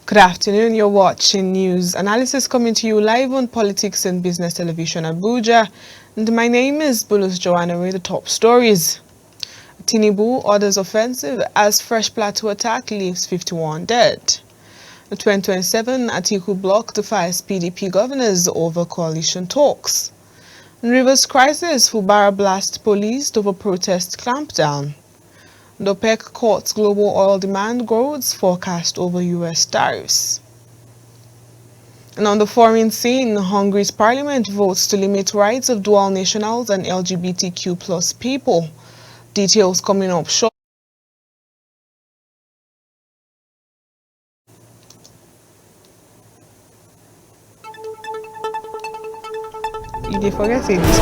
Good afternoon, you're watching news analysis coming to you live on Politics and Business Television Abuja. And my name is Bulus Joanna with the top stories. Tinubu orders offensive as fresh plateau attack leaves 51 dead. The 2027 Atiku bloc defies PDP governors over coalition talks. In Rivers crisis, Fubara blast police over protest clampdown. The OPEC courts global oil demand growth forecast over U.S. tariffs. And on the foreign scene, Hungary's parliament votes to limit rights of dual nationals and LGBTQ+ people. Details coming up shortly. You did forget to say this.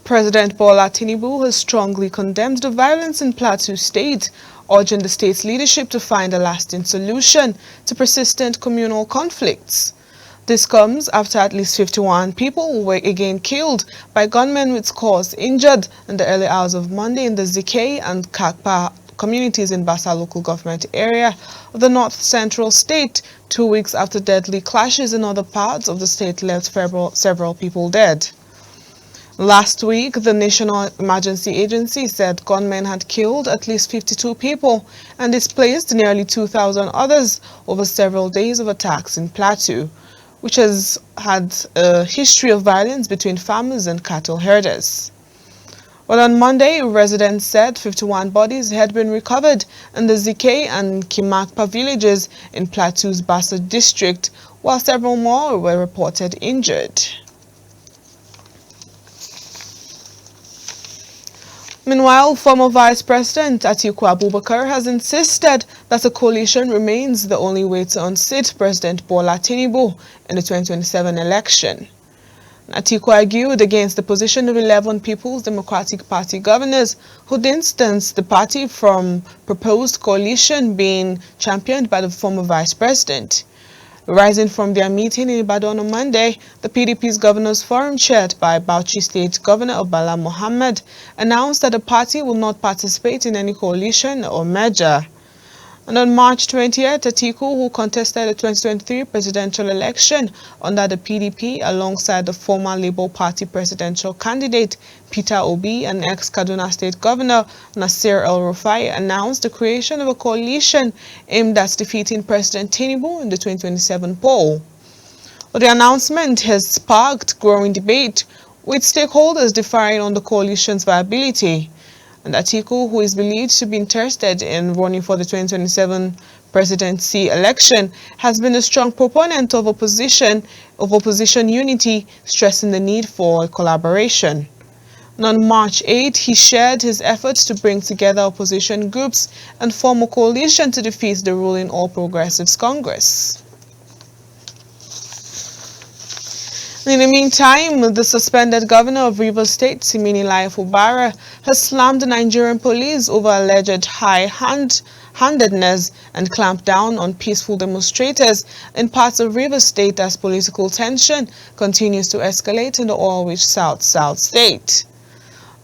President Bola Tinubu has strongly condemned the violence in Plateau State, urging the state's leadership to find a lasting solution to persistent communal conflicts. This comes after at least 51 people were again killed by gunmen with scores injured in the early hours of Monday in the Zike and Kakpa communities in Basa local government area of the north-central state, 2 weeks after deadly clashes in other parts of the state left several people dead. Last week, the National Emergency Agency said gunmen had killed at least 52 people and displaced nearly 2,000 others over several days of attacks in Plateau, which has had a history of violence between farmers and cattle herders. Well, on Monday, residents said 51 bodies had been recovered in the Zike and Kimakpa villages in Plateau's Bassa district, while several more were reported injured. Meanwhile, former Vice President Atiku Abubakar has insisted that a coalition remains the only way to unseat President Bola Tinubu in the 2027 election. Atiku argued against the position of 11 People's Democratic Party governors who distanced the party from proposed coalition being championed by the former Vice President. Rising from their meeting in Ibadan on Monday, the PDP's Governors Forum, chaired by Bauchi State Governor Bala Mohammed, announced that the party will not participate in any coalition or merger. And on March 20th, Atiku, who contested the 2023 presidential election under the PDP alongside the former Labour Party presidential candidate Peter Obi and ex-Kaduna State Governor Nasir El-Rufai, announced the creation of a coalition aimed at defeating President Tinubu in the 2027 poll. But the announcement has sparked growing debate, with stakeholders differing on the coalition's viability. And Atiku, who is believed to be interested in running for the 2027 presidency election, has been a strong proponent of opposition unity, stressing the need for collaboration. And on March 8, he shared his efforts to bring together opposition groups and form a coalition to defeat the ruling All Progressives Congress. In the meantime, the suspended governor of Rivers State, Siminalayi Fubara, has slammed the Nigerian police over alleged high-handedness and clamped down on peaceful demonstrators in parts of Rivers State as political tension continues to escalate in the oil-rich South State.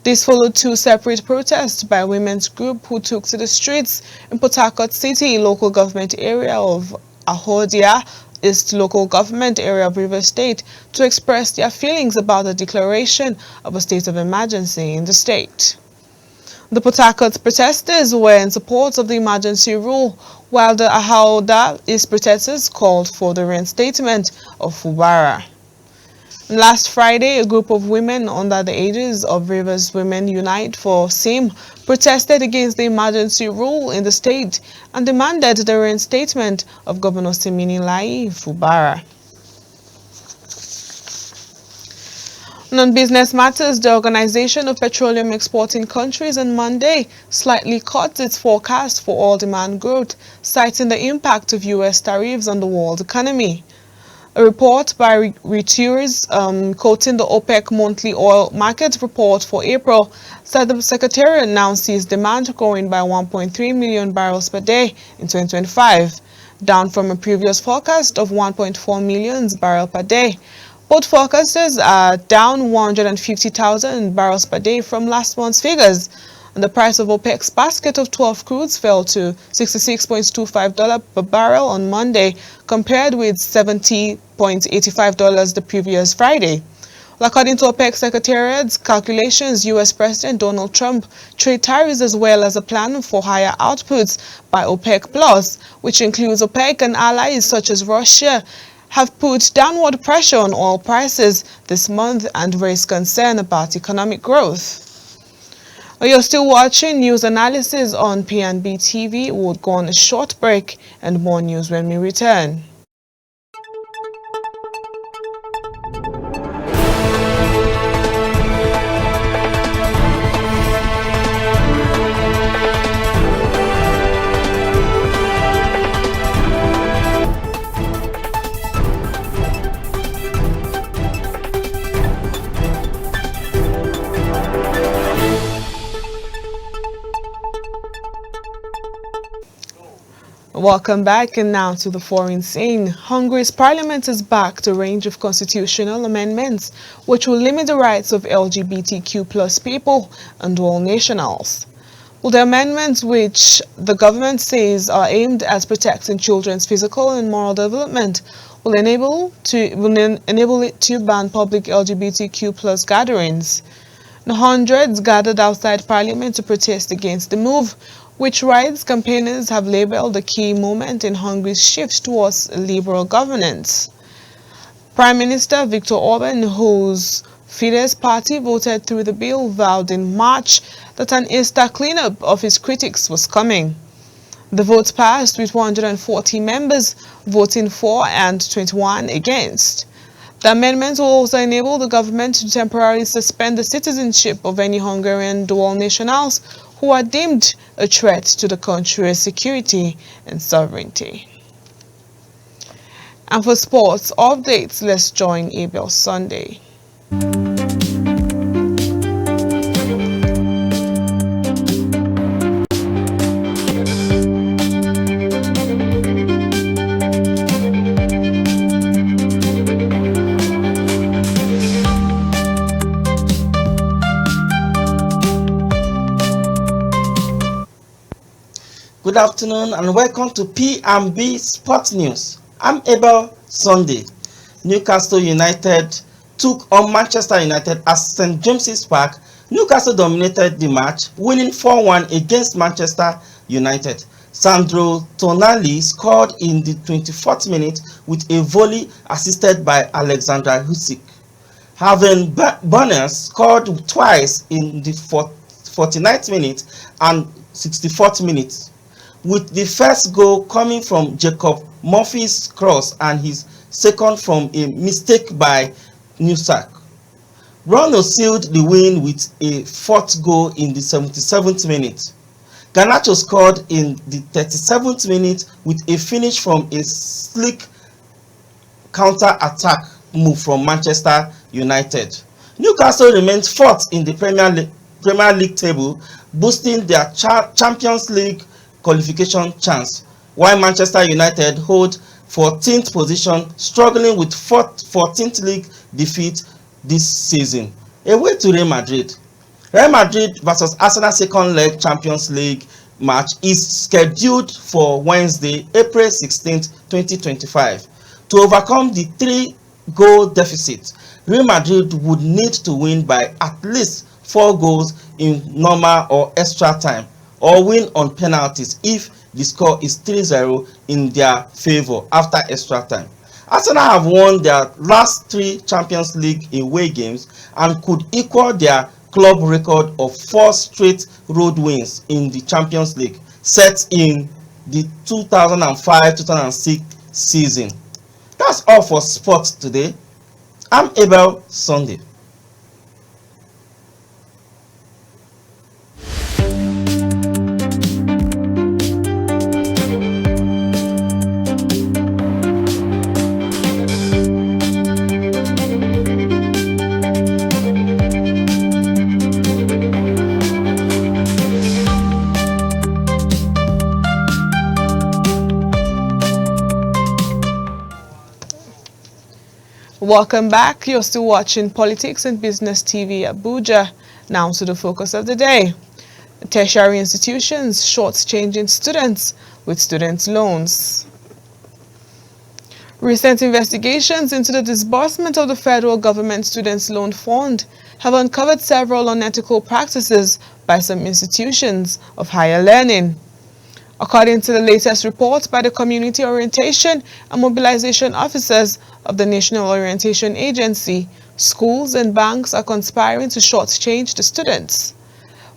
This followed two separate protests by a women's group who took to the streets in Port Harcourt City, local government area of Ahodia, East local government area of Rivers State, to express their feelings about the declaration of a state of emergency in the state. The Port Harcourt protesters were in support of the emergency rule, while the Ahoda East protesters called for the reinstatement of Fubara. Last Friday, a group of women under the aegis of Rivers Women Unite for SIM protested against the emergency rule in the state and demanded the reinstatement of Governor Siminalayi Fubara. On business matters, the Organization of Petroleum Exporting Countries on Monday slightly cut its forecast for oil demand growth, citing the impact of U.S. tariffs on the world economy. A report by Reuters quoting the OPEC monthly oil market report for April said the Secretariat now sees demand growing by 1.3 million barrels per day in 2025, down from a previous forecast of 1.4 million barrels per day. Both forecasters are down 150,000 barrels per day from last month's figures, and the price of OPEC's basket of 12 crudes fell to $66.25 per barrel on Monday, compared with $70.85 the previous Friday. Well, according to OPEC Secretariat's calculations, U.S. President Donald Trump trade tariffs as well as a plan for higher outputs by OPEC Plus, which includes OPEC and allies such as Russia, have put downward pressure on oil prices this month and raised concern about economic growth. You're still watching news analysis on P&B TV. We'll go on a short break and more news when we return. Welcome back, and now to the foreign scene. Hungary's parliament has backed a range of constitutional amendments which will limit the rights of LGBTQ+ people and dual nationals. Well, the amendments, which the government says are aimed at protecting children's physical and moral development, will enable it to ban public LGBTQ+ gatherings. The hundreds gathered outside parliament to protest against the move, which rights campaigners have labeled a key moment in Hungary's shift towards liberal governance. Prime Minister Viktor Orban, whose Fidesz party voted through the bill, vowed in March that an Easter cleanup of his critics was coming. The vote passed with 140 members voting for and 21 against. The amendment will also enable the government to temporarily suspend the citizenship of any Hungarian dual nationals who are deemed a threat to the country's security and sovereignty. And for sports updates, let's join Abel Sunday. Good afternoon and welcome to P&B Sports News. I'm Abel Sunday. Newcastle United took on Manchester United at St. James's Park. Newcastle dominated the match, winning 4-1 against Manchester United. Sandro Tonali scored in the 24th minute with a volley assisted by Alexander Usyk. Haven Bonners scored twice in the 49th minute and 64th minute, with the first goal coming from Jacob Murphy's cross and his second from a mistake by Usyk. Bruno sealed the win with a fourth goal in the 77th minute. Garnacho scored in the 37th minute with a finish from a slick counter-attack move from Manchester United. Newcastle remains fourth in the Premier League table, boosting their Champions League qualification chance, while Manchester United hold 14th position, struggling with 14th league defeat this season. Away to Real Madrid. Real Madrid versus Arsenal second leg Champions League match is scheduled for Wednesday, April 16, 2025. To overcome the 3-goal deficit, Real Madrid would need to win by at least 4 goals in normal or extra time, or win on penalties if the score is 3-0 in their favor after extra time. Arsenal have won their last 3 Champions League away games and could equal their club record of 4 straight road wins in the Champions League set in the 2005-2006 season. That's all for sports today. I'm Abel Sunday. Welcome back. You're still watching Politics and Business TV Abuja. Now to the focus of the day. Tertiary institutions shortchanging students with student loans. Recent investigations into the disbursement of the federal government Students' Loan Fund have uncovered several unethical practices by some institutions of higher learning. According to the latest report by the Community Orientation and Mobilization Officers of the National Orientation Agency, schools and banks are conspiring to shortchange the students.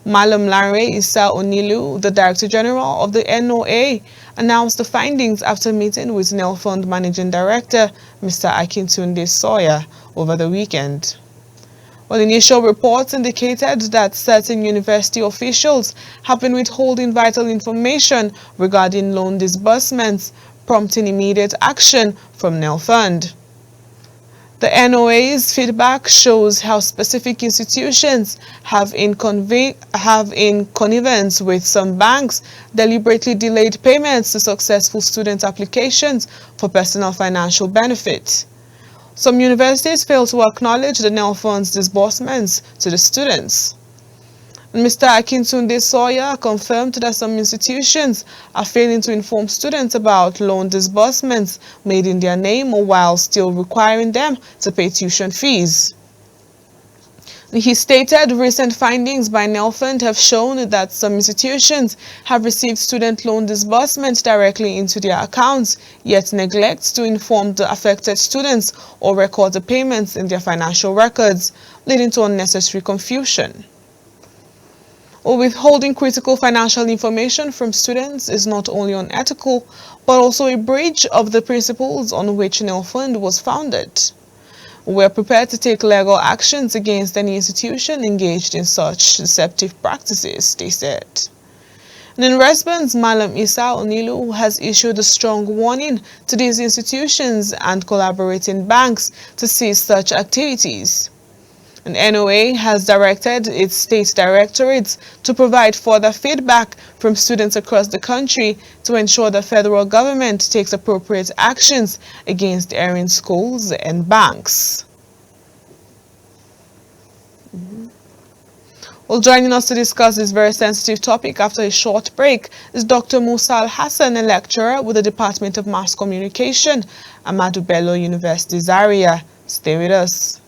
Malam Lanre Issa Onilu, the Director General of the NOA, announced the findings after meeting with NEL Fund Managing Director, Mr. Akintunde Sawyer, over the weekend. Well, initial reports indicated that certain university officials have been withholding vital information regarding loan disbursements, prompting immediate action from NEL Fund. The NOA's feedback shows how specific institutions have in connivance with some banks deliberately delayed payments to successful student applications for personal financial benefit. Some universities fail to acknowledge the NEL Fund's disbursements to the students. Mr. Akintunde Sawyer confirmed that some institutions are failing to inform students about loan disbursements made in their name while still requiring them to pay tuition fees. He stated recent findings by NEL Fund have shown that some institutions have received student loan disbursements directly into their accounts, yet neglect to inform the affected students or record the payments in their financial records, leading to unnecessary confusion. Withholding critical financial information from students is not only unethical, but also a breach of the principles on which NEL Fund was founded. We are prepared to take legal actions against any institution engaged in such deceptive practices, they said. And in response, Malam Issa Onilu has issued a strong warning to these institutions and collaborating banks to cease such activities. And NOA has directed its state directorates to provide further feedback from students across the country to ensure the federal government takes appropriate actions against erring schools and banks. Well, joining us to discuss this very sensitive topic after a short break is Dr. Musa Al-Hassan, a lecturer with the Department of Mass Communication, Ahmadu Bello University, Zaria. Stay with us.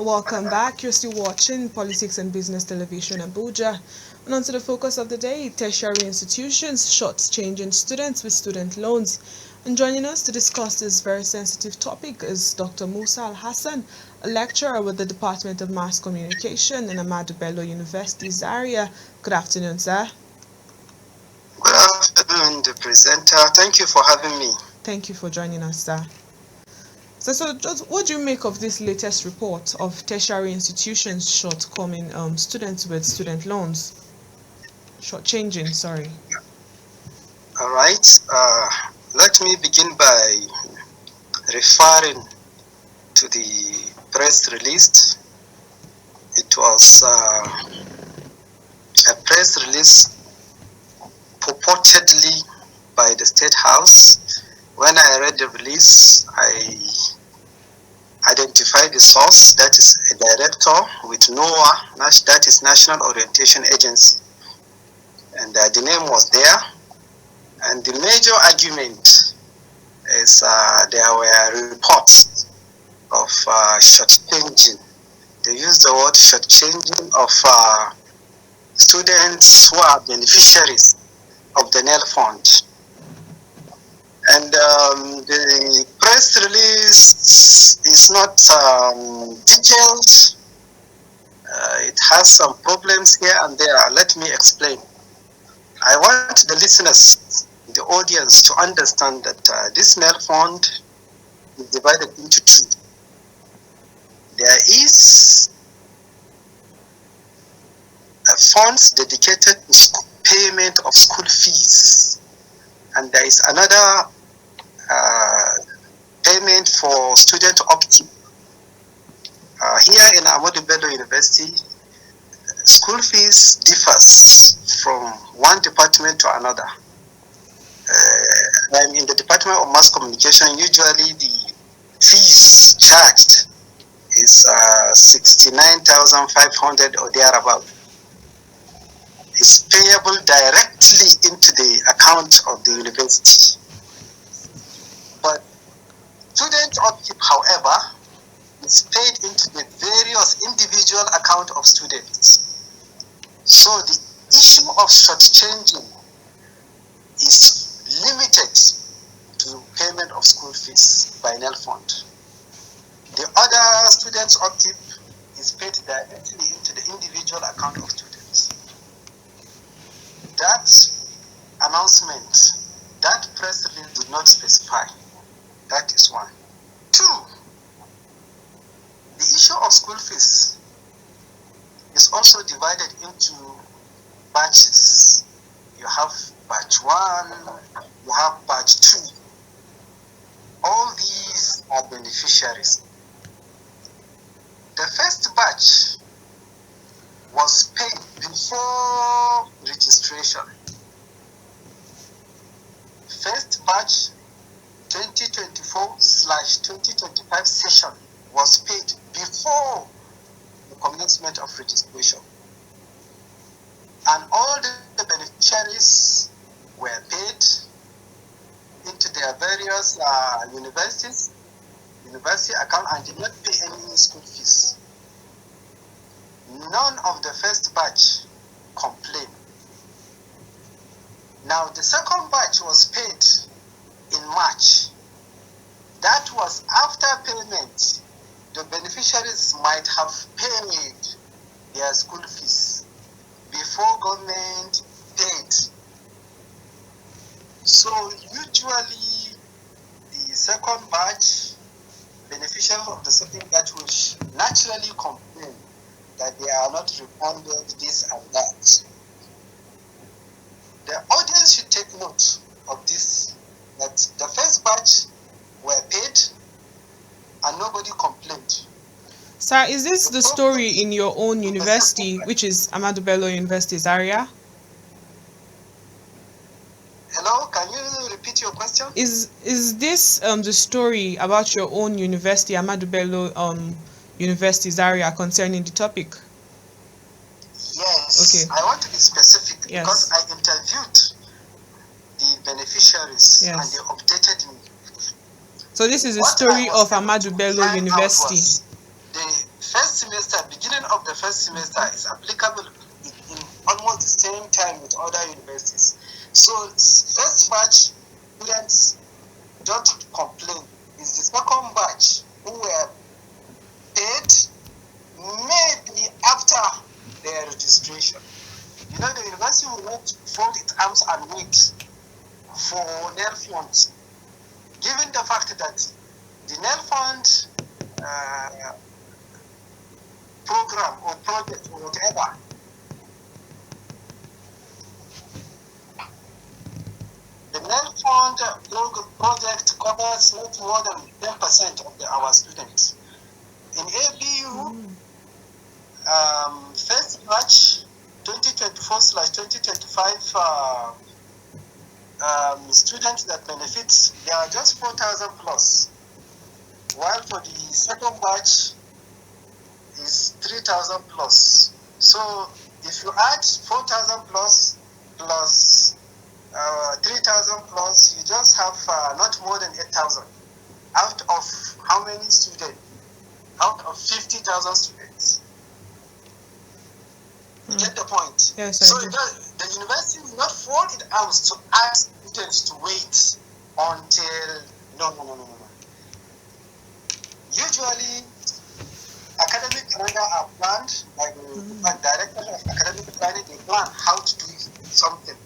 Welcome back. You're still watching Politics and Business Television Abuja. And on to the focus of the day, tertiary institutions shortchanging students with student loans. And joining us to discuss this very sensitive topic is Dr. Musa Al-Hassan, a lecturer with the Department of Mass Communication in Ahmadu Bello University, Zaria. Good afternoon, sir. Good afternoon, the presenter. Thank you for having me. Thank you for joining us, sir. So just what do you make of this latest report of tertiary institutions shortcoming students with student loans? Shortchanging, sorry. All right. Let me begin by referring to the press release. It was a press release purportedly by the State House. When I read the release, I identified the source, that is a director with NOAA, that is National Orientation Agency. And the name was there. And the major argument is there were reports of shortchanging. They used the word shortchanging of students who are beneficiaries of the NEL fund. And the press release is not detailed. It has some problems here and there. Let me explain. I want the listeners, the audience, to understand that this NEL fund is divided into two. There is funds dedicated to payment of school fees, and there is another payment for student upkeep. Here in Ahmadu Bello University, school fees differs from one department to another. I'm in the Department of Mass Communication. Usually the fees charged is 69,500 or thereabout. It's payable directly into the account of the university. But student upkeep, however, is paid into the various individual account of students. So the issue of shortchanging is limited to payment of school fees by NEL fund. The other students' upkeep is paid directly into the individual account of students. That announcement, that press release did not specify. That is one. Two, the issue of school fees is also divided into batches. You have batch 1, you have batch 2. All these are beneficiaries. The first batch was paid before registration. First batch 2024/2025 session was paid before the commencement of registration. And all the beneficiaries were paid into their various university account and did not pay any school fees. None of the first batch complained. Now the second batch was paid in March. That was after payment. The beneficiaries might have paid their school fees before government paid. So usually the second batch, beneficiaries of the second batch will naturally complain that they are not refunded this and that. The audience should take note of this, that the first batch were paid and nobody complained. Sir, is this the story in your own university, which is Ahmadu Bello University, Zaria? Hello, can you repeat your question? Is this the story about your own university, Ahmadu Bello University, Zaria, concerning the topic? Yes. Okay. I want to be specific because I interviewed the beneficiaries and they updated me. So this is the story of Ahmadu Bello University. The first semester, beginning of the first semester is applicable in almost the same time with other universities. So first batch students don't complain. It's the second batch who were paid maybe after their registration. You know, the university will not fold its arms and wait for NEL funds, given the fact that the NEL fund program or project or whatever the NEL fund project covers not more than 10% of our students. In ABU, first batch 2024/2025 students that benefit, there are just 4,000 plus, while for the second batch is 3,000 plus. So if you add 4,000 plus 3,000 plus, you just have not more than 8,000 out of how many students? Out of 50,000 students. You get the point? Yes, so the university will not fold its arms to ask students to wait until no. Usually, academic calendar are planned by the director of academic planning. They plan how to do something.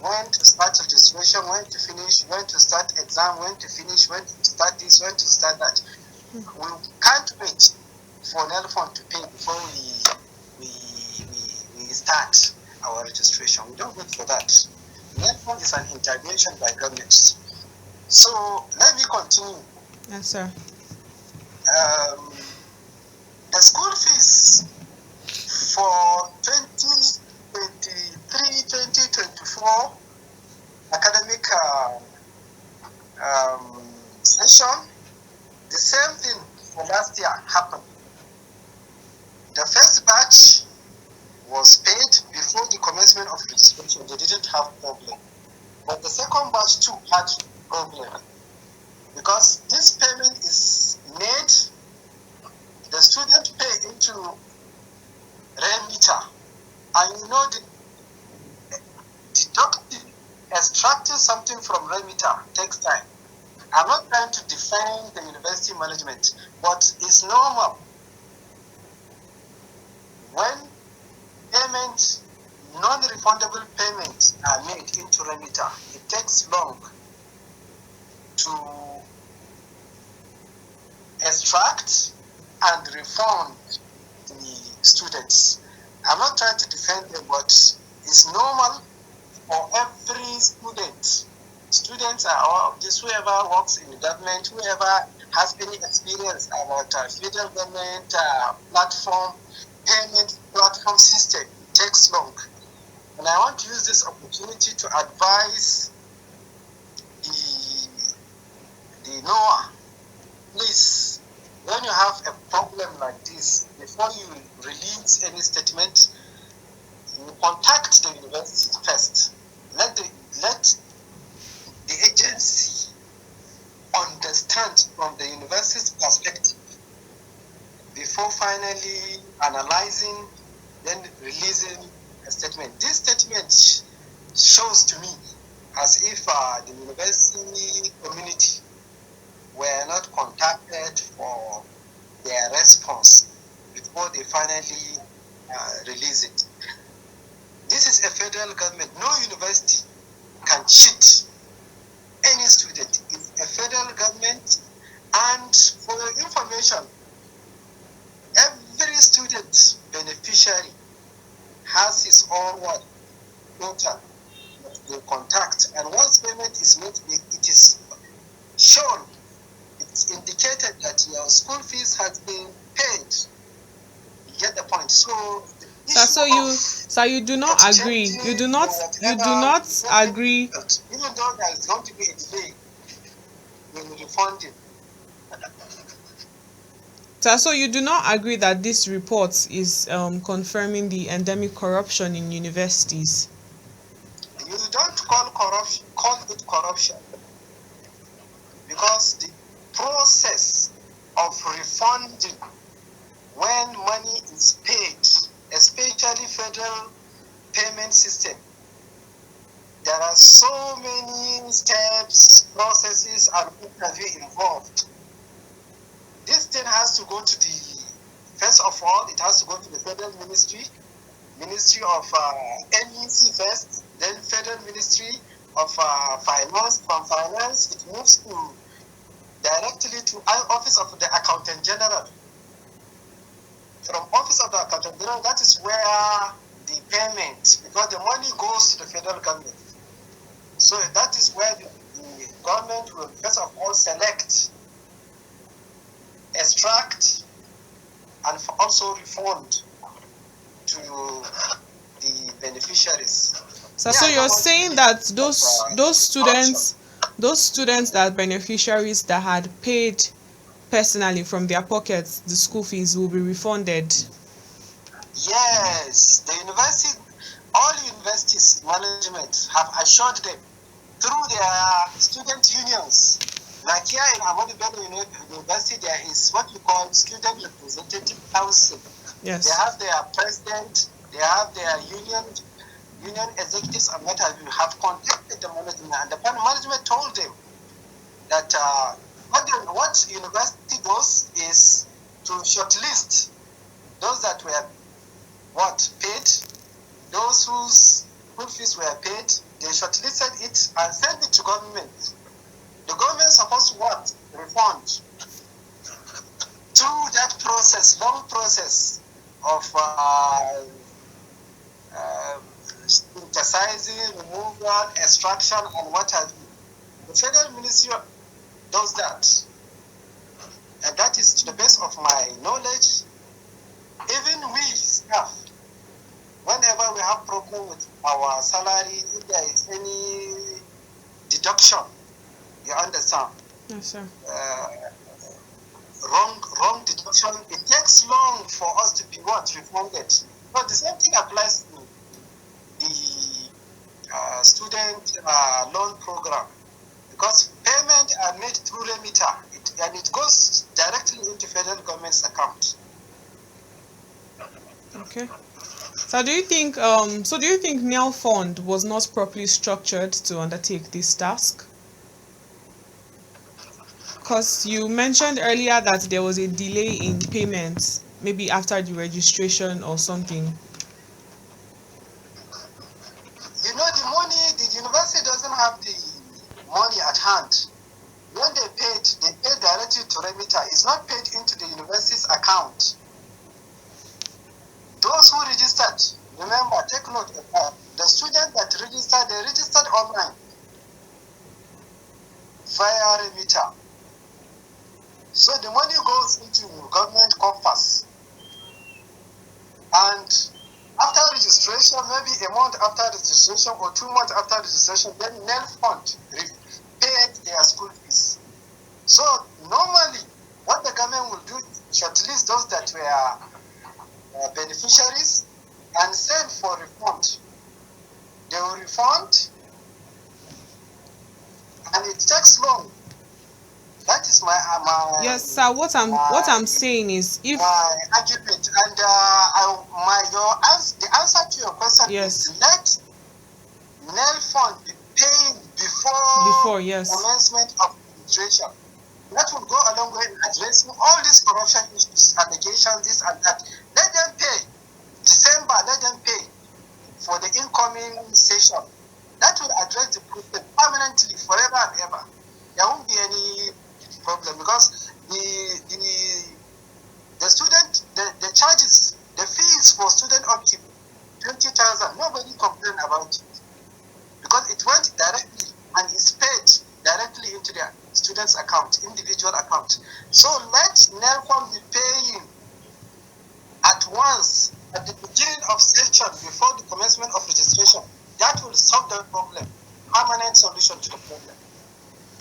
When to start registration, when to finish, when to start exam, when to finish, when to start this, when to start that. We can't wait for NEL fund to pay before we start our registration. We don't wait for that. NEL fund is an intervention by governments. So let me continue. Yes, sir. The school fees for 2023-2024 academic session, the same thing for last year happened. The first batch was paid before the commencement of registration. They didn't have problem. But the second batch too had problem. Because this payment is made, the student pay into remitter. And you know, deducting, extracting something from remitter takes time. I'm not trying to defend the university management, but it's normal. When payments, non-refundable payments are made into remitter, it takes long to extract and refund the students. I'm not trying to defend them, but it's normal for every student. Students are all just whoever works in the government, whoever has any experience about federal government platform, payment platform system, takes long. And I want to use this opportunity to advise the NOAA, please, when you have a problem like this, before you release any statement, you contact the university first. Let the agency understand from the university's perspective before finally analyzing, then releasing a statement. This statement shows to me as if the university community were not contacted for their response before they finally release it. This is a federal government. No university can cheat any student. It's a federal government, and for your information, every student beneficiary has his own quota that they contact, and once payment is made, it is shown, it's indicated that your school fees has been paid. You get the point. So So you do not agree. You do not agree. Even though there is going to be a delay in refunding. So you do not agree that this report is confirming the endemic corruption in universities? You don't call it corruption, because the process of refunding when money is paid, especially federal payment system, there are so many steps, processes, and interview involved. This thing has to go to the, first of all, it has to go to the Federal Ministry of NEC first, then Federal Ministry of Finance. From Finance, it moves to directly to Office of the Accountant General. From Office of the Accountant General, that is where the payment, because the money goes to the federal government. So that is where the government will first of all select, extract, and also refund to the beneficiaries. So you're saying that those students that beneficiaries that had paid personally from their pockets the school fees will be refunded? Yes, the university, all universities management have assured them through their student unions. Like here in Ahmadu Bello University, there is what we call Student Representative Council. Yes. They have their president, they have their union executives, and what have you, have contacted the management, and the management told them that what university does is to shortlist those that were paid, those whose school fees were paid. They shortlisted it and sent it to government. The government is supposed to refund. Through that process, long process of synthesizing, removal, extraction, and what have you, the Federal Ministry does that. And that is, to the best of my knowledge, even we staff, whenever we have problem with our salary, if there is any deduction, you understand? Yes, sir. Wrong deduction, it takes long for us to be refunded. But the same thing applies to the student loan program, because payment are made through remitter, and it goes directly into federal government's account. Okay. So do you think NEL Fund was not properly structured to undertake this task? Because you mentioned earlier that there was a delay in payments, maybe after the registration or something. You know, the university doesn't have the money at hand. When they pay directly to remitter. It's not paid into the university's account. Those who registered, remember, take note of that. The students that registered, they registered online via remitter. So the money goes into government coffers. And after registration, maybe a month after registration or 2 months after registration, then NEL Fund paid their school fees. So normally, what the government will do is shortlist those that were beneficiaries and send for refund. They will refund, and it takes long. That is my yes, sir. What I'm saying is, if my argument, and the answer to your question yes, is let NEL Fund be paying before yes, commencement of administration. That will go a long way in addressing all these corruption issues, allegations, this and that. Let them pay. December, let them pay for the incoming session. That will address the problem permanently, forever and ever. There won't be any problem, because the student, the charges, the fees for student upkeep, 20,000. Nobody complained about it, because it went directly and is paid directly into their student's account, individual account. So let NEL Fund be paying at once at the beginning of session before the commencement of registration. That will solve the problem. Permanent solution to the problem.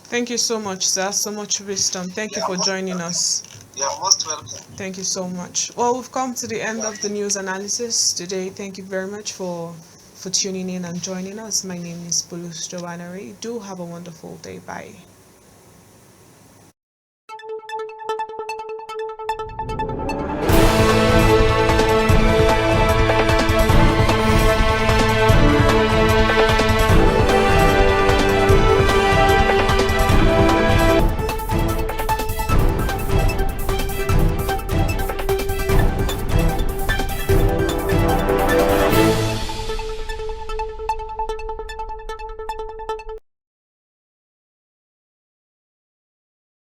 Thank you so much, sir. So much wisdom. Thank you for joining us. You are most welcome. Thank you so much. Well, we've come to the end of the news analysis today. Thank you very much for tuning in and joining us. My name is Withstudent. Do have a wonderful day. Bye.